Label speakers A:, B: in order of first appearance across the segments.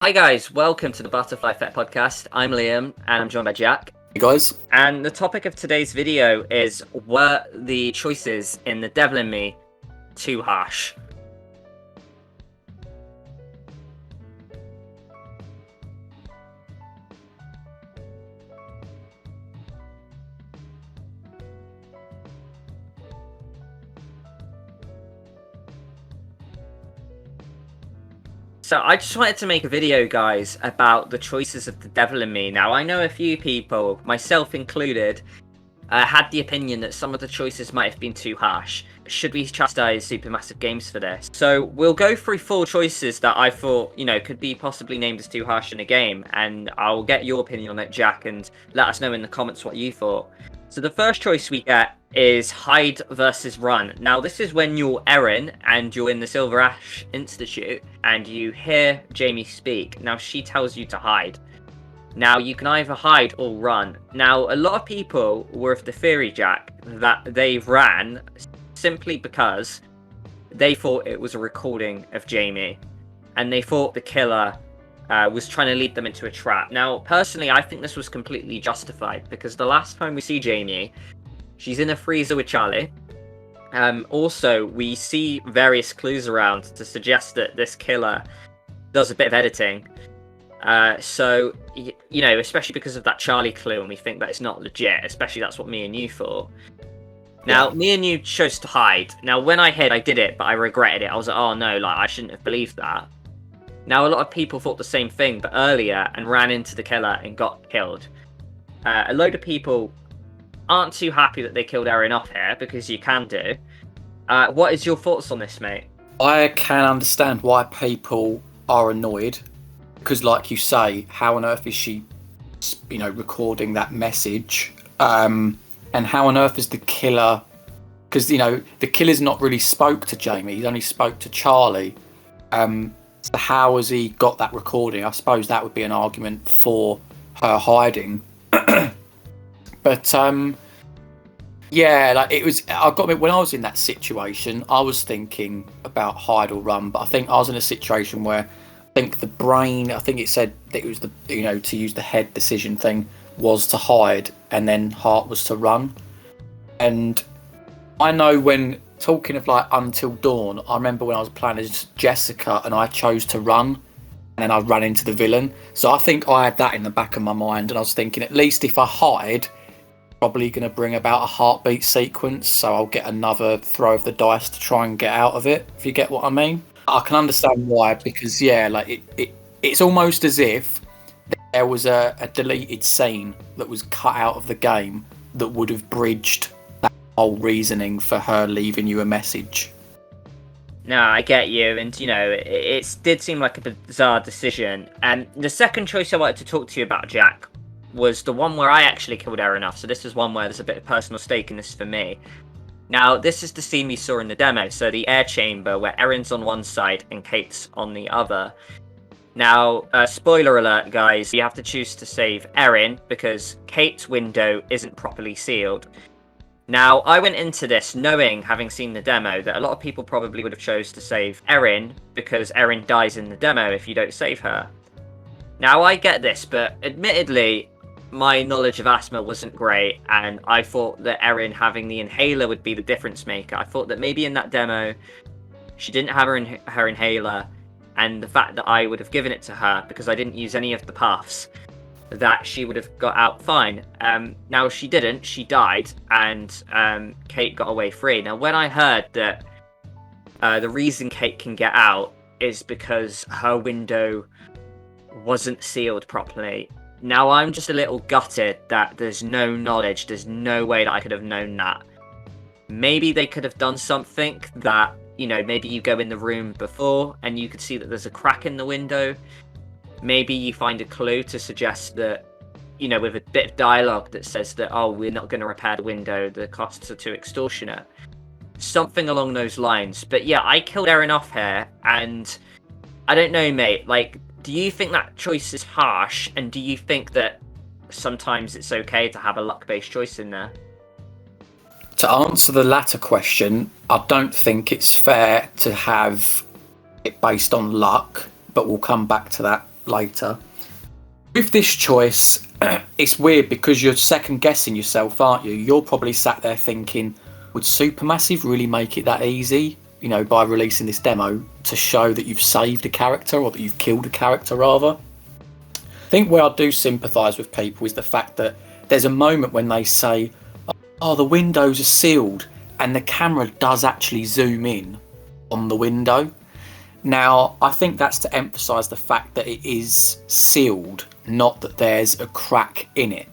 A: Hi guys, welcome to the Butterfly Effect podcast. I'm Liam and I'm joined by Jack.
B: Hey guys.
A: And the topic of today's video is, were the choices in The Devil in Me too harsh? So I just wanted to make a video, guys, about the choices of The Devil in Me. Now, I know a few people, myself included, had the opinion that some of the choices might have been too harsh. Should we chastise Supermassive Games for this? So we'll go through 4 choices that I thought, could be possibly named as too harsh in a game, and I'll get your opinion on it, Jack, and let us know in the comments what you thought. So the first choice we get is hide versus run. Now this is when you're Erin and you're in the Silver Ash Institute and you hear Jamie speak. Now she tells you to hide. Now you can either hide or run. Now a lot of people were of the theory, Jack, that they ran simply because they thought it was a recording of Jamie and they thought the killer was trying to lead them into a trap. Now, personally, I think this was completely justified because the last time we see Jamie, she's in a freezer with Charlie. Also, we see various clues around to suggest that this killer does a bit of editing. So, especially because of that Charlie clue, and we think that it's not legit, especially that's what me and you thought. Now, me and you chose to hide. Now, when I hid, I did it, but I regretted it. I was like, oh no, I shouldn't have believed that. Now, a lot of people thought the same thing, but earlier, and ran into the killer and got killed. A load of people aren't too happy that they killed Erin off here, because you can do. What is your thoughts on this, mate?
B: I can understand why people are annoyed, because like you say, how on earth is she, recording that message? And how on earth is the killer... Because, the killer's not really spoke to Jamie, he's only spoke to Charlie. So how has he got that recording? I suppose that would be an argument for her hiding. But it was. I got it when I was in that situation. I was thinking about hide or run, but I think I was in a situation where I think the brain. I think it said that it was the to use the head decision thing was to hide, and then heart was to run. And I know when talking of Until Dawn, I remember when I was playing as Jessica and I chose to run, and then I ran into the villain. So I think I had that in the back of my mind, and I was thinking at least if I hide, probably going to bring about a heartbeat sequence, so I'll get another throw of the dice to try and get out of it, if you get what I mean. I can understand why, because it's almost as if there was a deleted scene that was cut out of the game that would have bridged that whole reasoning for her leaving you a message.
A: No, I get you, and it did seem like a bizarre decision. And the second choice I wanted to talk to you about, Jack, was the one where I actually killed Erin off. So this is one where there's a bit of personal stake in this for me. Now, this is the scene we saw in the demo, so the air chamber where Erin's on one side and Kate's on the other. Now, spoiler alert, guys, you have to choose to save Erin because Kate's window isn't properly sealed. Now, I went into this knowing, having seen the demo, that a lot of people probably would have chose to save Erin because Erin dies in the demo if you don't save her. Now, I get this, but admittedly, my knowledge of asthma wasn't great, and I thought that Erin having the inhaler would be the difference maker. I thought that maybe in that demo, she didn't have her inhaler, and the fact that I would have given it to her because I didn't use any of the paths, that she would have got out fine. Now she didn't, she died, and Kate got away free. Now when I heard that the reason Kate can get out is because her window wasn't sealed properly, now I'm just a little gutted that there's no knowledge, there's no way that I could have known that. Maybe they could have done something that, maybe you go in the room before and you could see that there's a crack in the window. Maybe you find a clue to suggest that, with a bit of dialogue that says that, oh, we're not going to repair the window, the costs are too extortionate. Something along those lines. But yeah, I killed Erin off here, and I don't know, mate. Do you think that choice is harsh? And do you think that sometimes it's okay to have a luck-based choice in there?
B: To answer the latter question, I don't think it's fair to have it based on luck, but we'll come back to that later. With this choice, it's weird because you're second guessing yourself, aren't you? You're probably sat there thinking, would Supermassive really make it that easy, by releasing this demo to show that you've saved a character or that you've killed a character, rather? I think where I do sympathise with people is the fact that there's a moment when they say, oh, the windows are sealed, and the camera does actually zoom in on the window. Now, I think that's to emphasise the fact that it is sealed, not that there's a crack in it.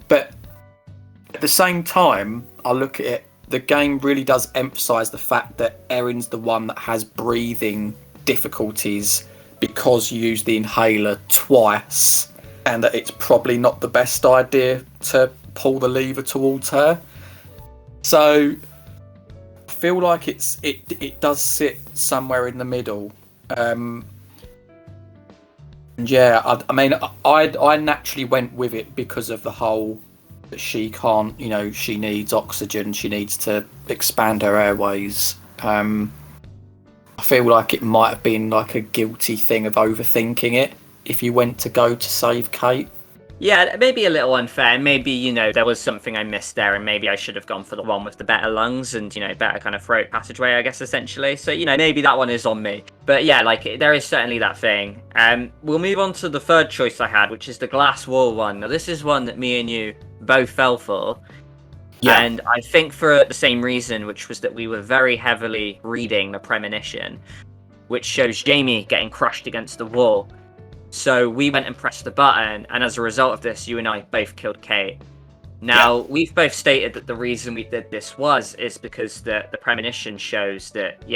B: But at the same time, I look at it, the game really does emphasise the fact that Erin's the one that has breathing difficulties because you used the inhaler twice, and that it's probably not the best idea to pull the lever towards her. So I feel like it does sit somewhere in the middle. And yeah, I mean, I naturally went with it because of the whole that she can't, she needs oxygen, she needs to expand her airways. I feel like it might have been like a guilty thing of overthinking it if you went to go to save Kate.
A: Yeah, maybe a little unfair. Maybe, there was something I missed there, and maybe I should have gone for the one with the better lungs and, better kind of throat passageway, I guess, essentially. So, maybe that one is on me. But yeah, there is certainly that thing. We'll move on to the third choice I had, which is the glass wall one. Now, this is one that me and you both fell for. Yeah. And I think for the same reason, which was that we were very heavily reading the premonition, which shows Jamie getting crushed against the wall. So we went and pressed the button, and as a result of this, you and I both killed Kate. Now, we've both stated that the reason we did this is because the premonition shows that,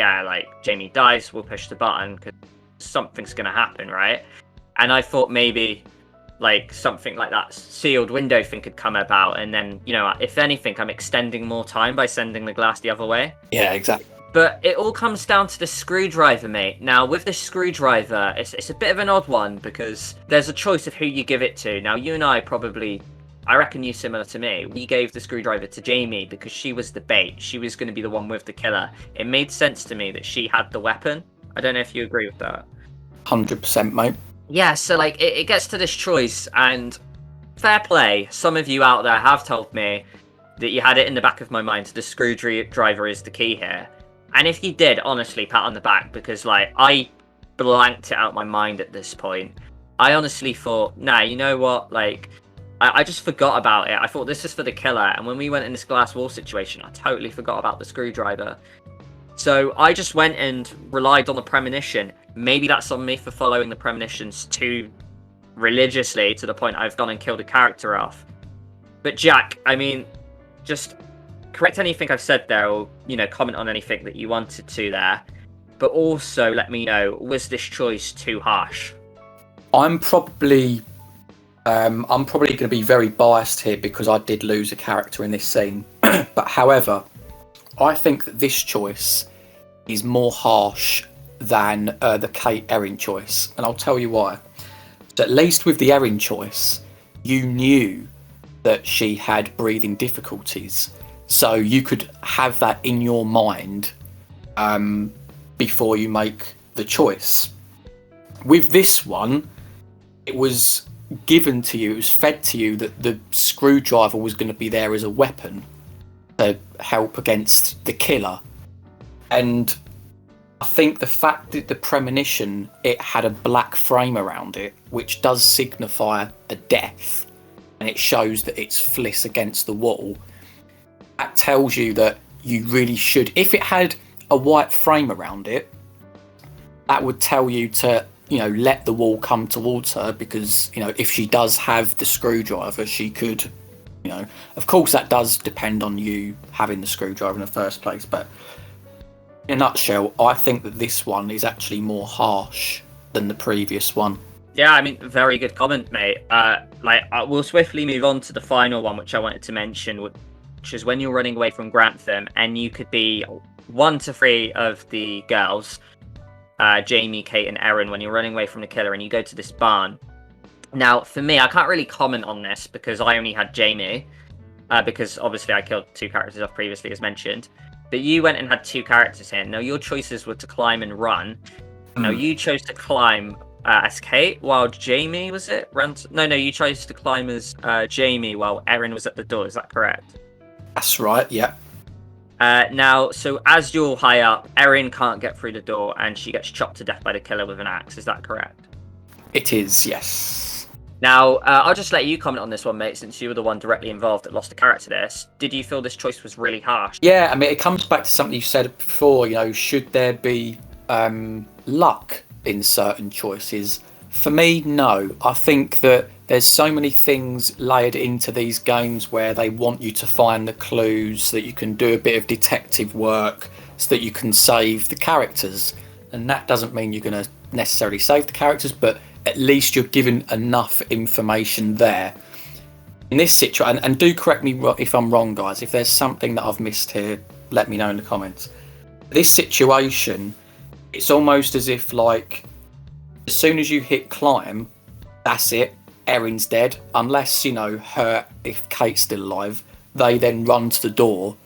A: Jamie dies, we'll push the button, because something's going to happen, right? And I thought maybe, something like that sealed window thing could come about, and then, if anything, I'm extending more time by sending the glass the other way.
B: Yeah, exactly.
A: But it all comes down to the screwdriver, mate. Now, with the screwdriver, it's a bit of an odd one because there's a choice of who you give it to. Now, you and I reckon you similar to me. We gave the screwdriver to Jamie because she was the bait. She was going to be the one with the killer. It made sense to me that she had the weapon. I don't know if you agree with that.
B: 100%, mate.
A: Yeah, so, it gets to this choice, and fair play. Some of you out there have told me that you had it in the back of my mind. The screwdriver is the key here. And if you did, honestly, pat on the back, because, I blanked it out of my mind at this point. I honestly thought, nah, you know what, I just forgot about it. I thought this is for the killer, and when we went in this glass wall situation, I totally forgot about the screwdriver. So I just went and relied on the premonition. Maybe that's on me for following the premonitions too religiously, to the point I've gone and killed a character off. But Jack, I mean, just correct anything I've said there, or comment on anything that you wanted to there, but also let me know, was this choice too harsh?
B: I'm probably going to be very biased here because I did lose a character in this scene. But however, I think that this choice is more harsh than the Kate Erin choice, and I'll tell you why. So at least with the Erin choice, you knew that she had breathing difficulties. So you could have that in your mind before you make the choice. With this one, it was given to you, it was fed to you that the screwdriver was going to be there as a weapon to help against the killer. And I think the fact that the premonition, it had a black frame around it, which does signify a death, and it shows that it's Fliss against the wall. That tells you that you really should, if it had a white frame around it, that would tell you to, let the wall come towards her, because, if she does have the screwdriver, she could, of course that does depend on you having the screwdriver in the first place, but in a nutshell, I think that this one is actually more harsh than the previous one.
A: Yeah, I mean, very good comment, mate. We'll swiftly move on to the final one, which I wanted to mention, which is when you're running away from Grantham, and you could be one to three of the girls, Jamie, Kate, and Erin, when you're running away from the killer, and you go to this barn. Now, for me, I can't really comment on this because I only had Jamie, because obviously I killed two characters off previously, as mentioned. But you went and had two characters here. Now, your choices were to climb and run. Now, you chose to climb as Kate, while Jamie was it? No, you chose to climb as Jamie while Erin was at the door. Is that correct?
B: That's right. Yeah.
A: Now, so as you're high up, Erin can't get through the door, and she gets chopped to death by the killer with an axe. Is that correct?
B: It is. Yes.
A: Now, I'll just let you comment on this one, mate, since you were the one directly involved that lost a character to this. Did you feel this choice was really harsh?
B: Yeah, I mean, it comes back to something you said before. Should there be luck in certain choices? For me, no. I think that there's so many things layered into these games where they want you to find the clues so that you can do a bit of detective work so that you can save the characters. And that doesn't mean you're going to necessarily save the characters, but at least you're given enough information there. In this situation, and do correct me if I'm wrong, guys, if there's something that I've missed here, let me know in the comments. This situation, it's almost as if, like, as soon as you hit climb, that's it, Erin's dead. Unless, if Kate's still alive, they then run to the door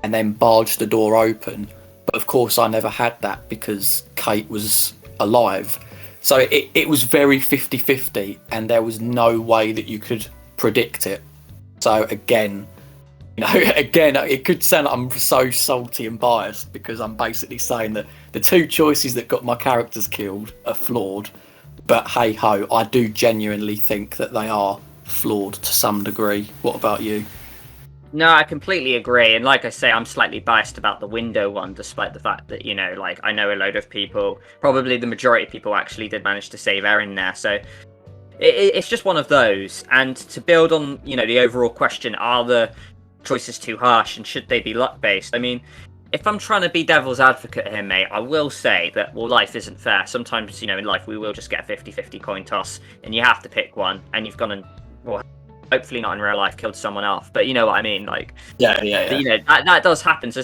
B: and then barge the door open. But of course, I never had that because Kate was alive. So it was very 50-50, and there was no way that you could predict it. So again, it could sound like I'm so salty and biased because I'm basically saying that the two choices that got my characters killed are flawed. But hey ho, I do genuinely think that they are flawed to some degree. What about you?
A: No, I completely agree. And like I say, I'm slightly biased about the window one, despite the fact that, I know a load of people, probably the majority of people actually did manage to save Erin there. So it's just one of those. And to build on, the overall question, are the choices too harsh and should they be luck-based? I mean, if I'm trying to be devil's advocate here, mate, I will say that, life isn't fair. Sometimes, in life, we will just get a 50-50 coin toss and you have to pick one and you've gone and, hopefully not in real life, killed someone off. But you know what I mean? Like,
B: yeah.
A: That does happen. So,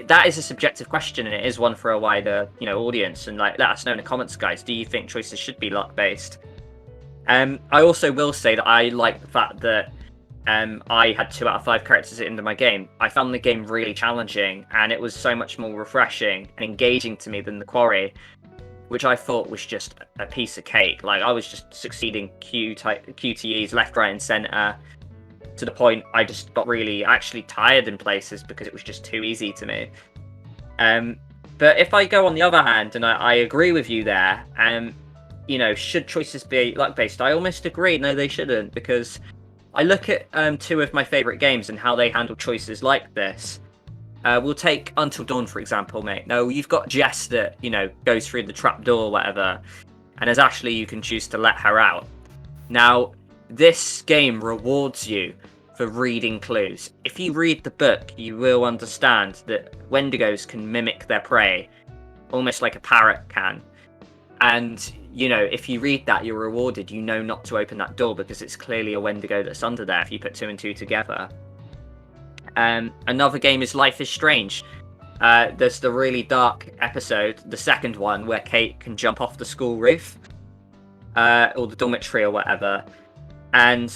A: that is a subjective question and it is one for a wider, audience. And let us know in the comments, guys. Do you think choices should be luck-based? I also will say that I like the fact that I had 2 out of 5 characters at the end of my game. I found the game really challenging and it was so much more refreshing and engaging to me than the Quarry, which I thought was just a piece of cake. Like, I was just succeeding QTEs left, right and centre to the point I just got really actually tired in places because it was just too easy to me. But if I go on the other hand, and I agree with you there, should choices be luck-based? I almost agree. No, they shouldn't, because I look at 2 of my favourite games and how they handle choices like this. We'll take Until Dawn, for example, mate. No, you've got Jess that, goes through the trapdoor or whatever, and as Ashley, you can choose to let her out. Now, this game rewards you for reading clues. If you read the book, you will understand that Wendigos can mimic their prey, almost like a parrot can. And, if you read that, you're rewarded. You know not to open that door because it's clearly a Wendigo that's under there if you put 2 and 2 together. Another game is Life is Strange. There's the really dark episode, the second one, where Kate can jump off the school roof, or the dormitory or whatever. And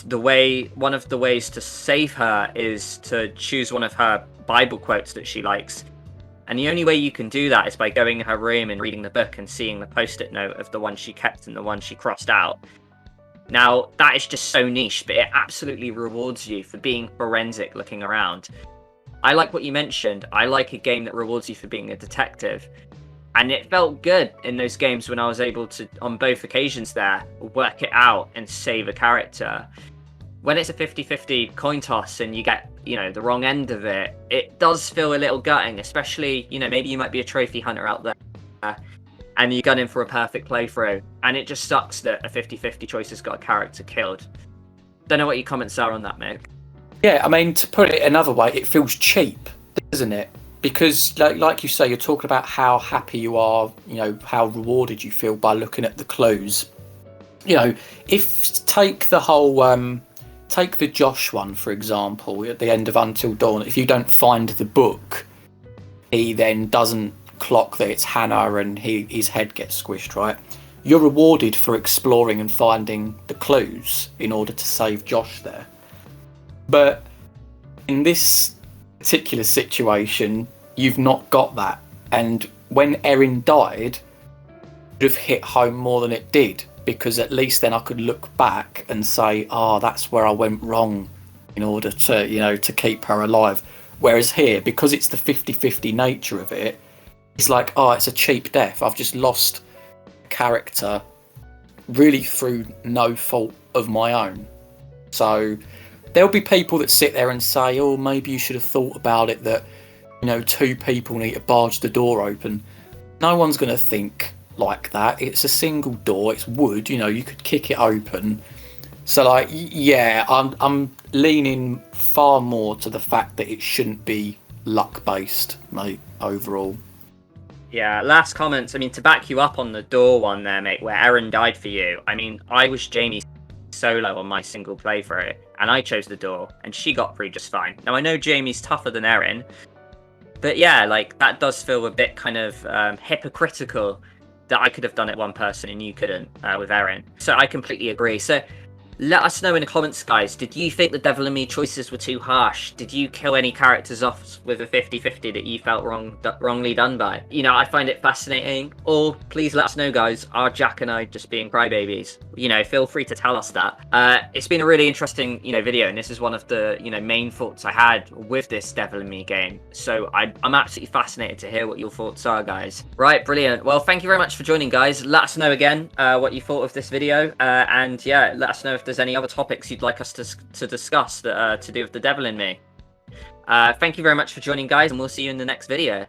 A: one of the ways to save her is to choose one of her Bible quotes that she likes. And the only way you can do that is by going in her room and reading the book and seeing the post-it note of the one she kept and the one she crossed out. Now, that is just so niche, but it absolutely rewards you for being forensic looking around. I like what you mentioned. I like a game that rewards you for being a detective. And it felt good in those games when I was able to, on both occasions there, work it out and save a character. When it's a 50-50 coin toss and you get, the wrong end of it, it does feel a little gutting, especially, maybe you might be a trophy hunter out there and you gun in for a perfect playthrough, and it just sucks that a 50-50 choice has got a character killed. Don't know what your comments are on that, mate.
B: Yeah, I mean, to put it another way, it feels cheap, doesn't it? Because, like you say, you're talking about how happy you are, how rewarded you feel by looking at the clues. If take the Josh one, for example, at the end of Until Dawn, if you don't find the book, he then doesn't clock that it's Hannah and his head gets squished, right? You're rewarded for exploring and finding the clues in order to save Josh there. But in this particular situation, you've not got that. And when Erin died, have hit home more than it did, because at least then I could look back and say, that's where I went wrong in order to, to keep her alive. Whereas here, because it's the 50-50 nature of it, it's like, it's a cheap death. I've just lost a character really through no fault of my own. So there'll be people that sit there and say, maybe you should have thought about it, that, 2 people need to barge the door open. No one's going to think like that. It's a single door, it's wood, you could kick it open. So I'm leaning far more to the fact that it shouldn't be luck based, mate, overall.
A: Yeah, last comments. I mean, to back you up on the door one there, mate, where Erin died for you. I mean, I was Jamie solo on my single playthrough, and I chose the door, and she got through just fine. Now, I know Jamie's tougher than Erin, but yeah, like, that does feel a bit kind of hypocritical that I could have done it one person and you couldn't with Erin. So I completely agree. So let us know in the comments, guys. Did you think the Devil in Me choices were too harsh? Did you kill any characters off with a 50-50 that you felt wrongly done by? I find it fascinating. Or please let us know, guys. Are Jack and I just being crybabies? Feel free to tell us that. It's been a really interesting, video, and this is one of the, main thoughts I had with this Devil in Me game. So I'm absolutely fascinated to hear what your thoughts are, guys. Right, brilliant. Well, thank you very much for joining, guys. Let us know again what you thought of this video, and yeah, let us know if there's any other topics you'd like us to discuss that to do with the Devil in Me. Thank you very much for joining, guys, and we'll see you in the next video.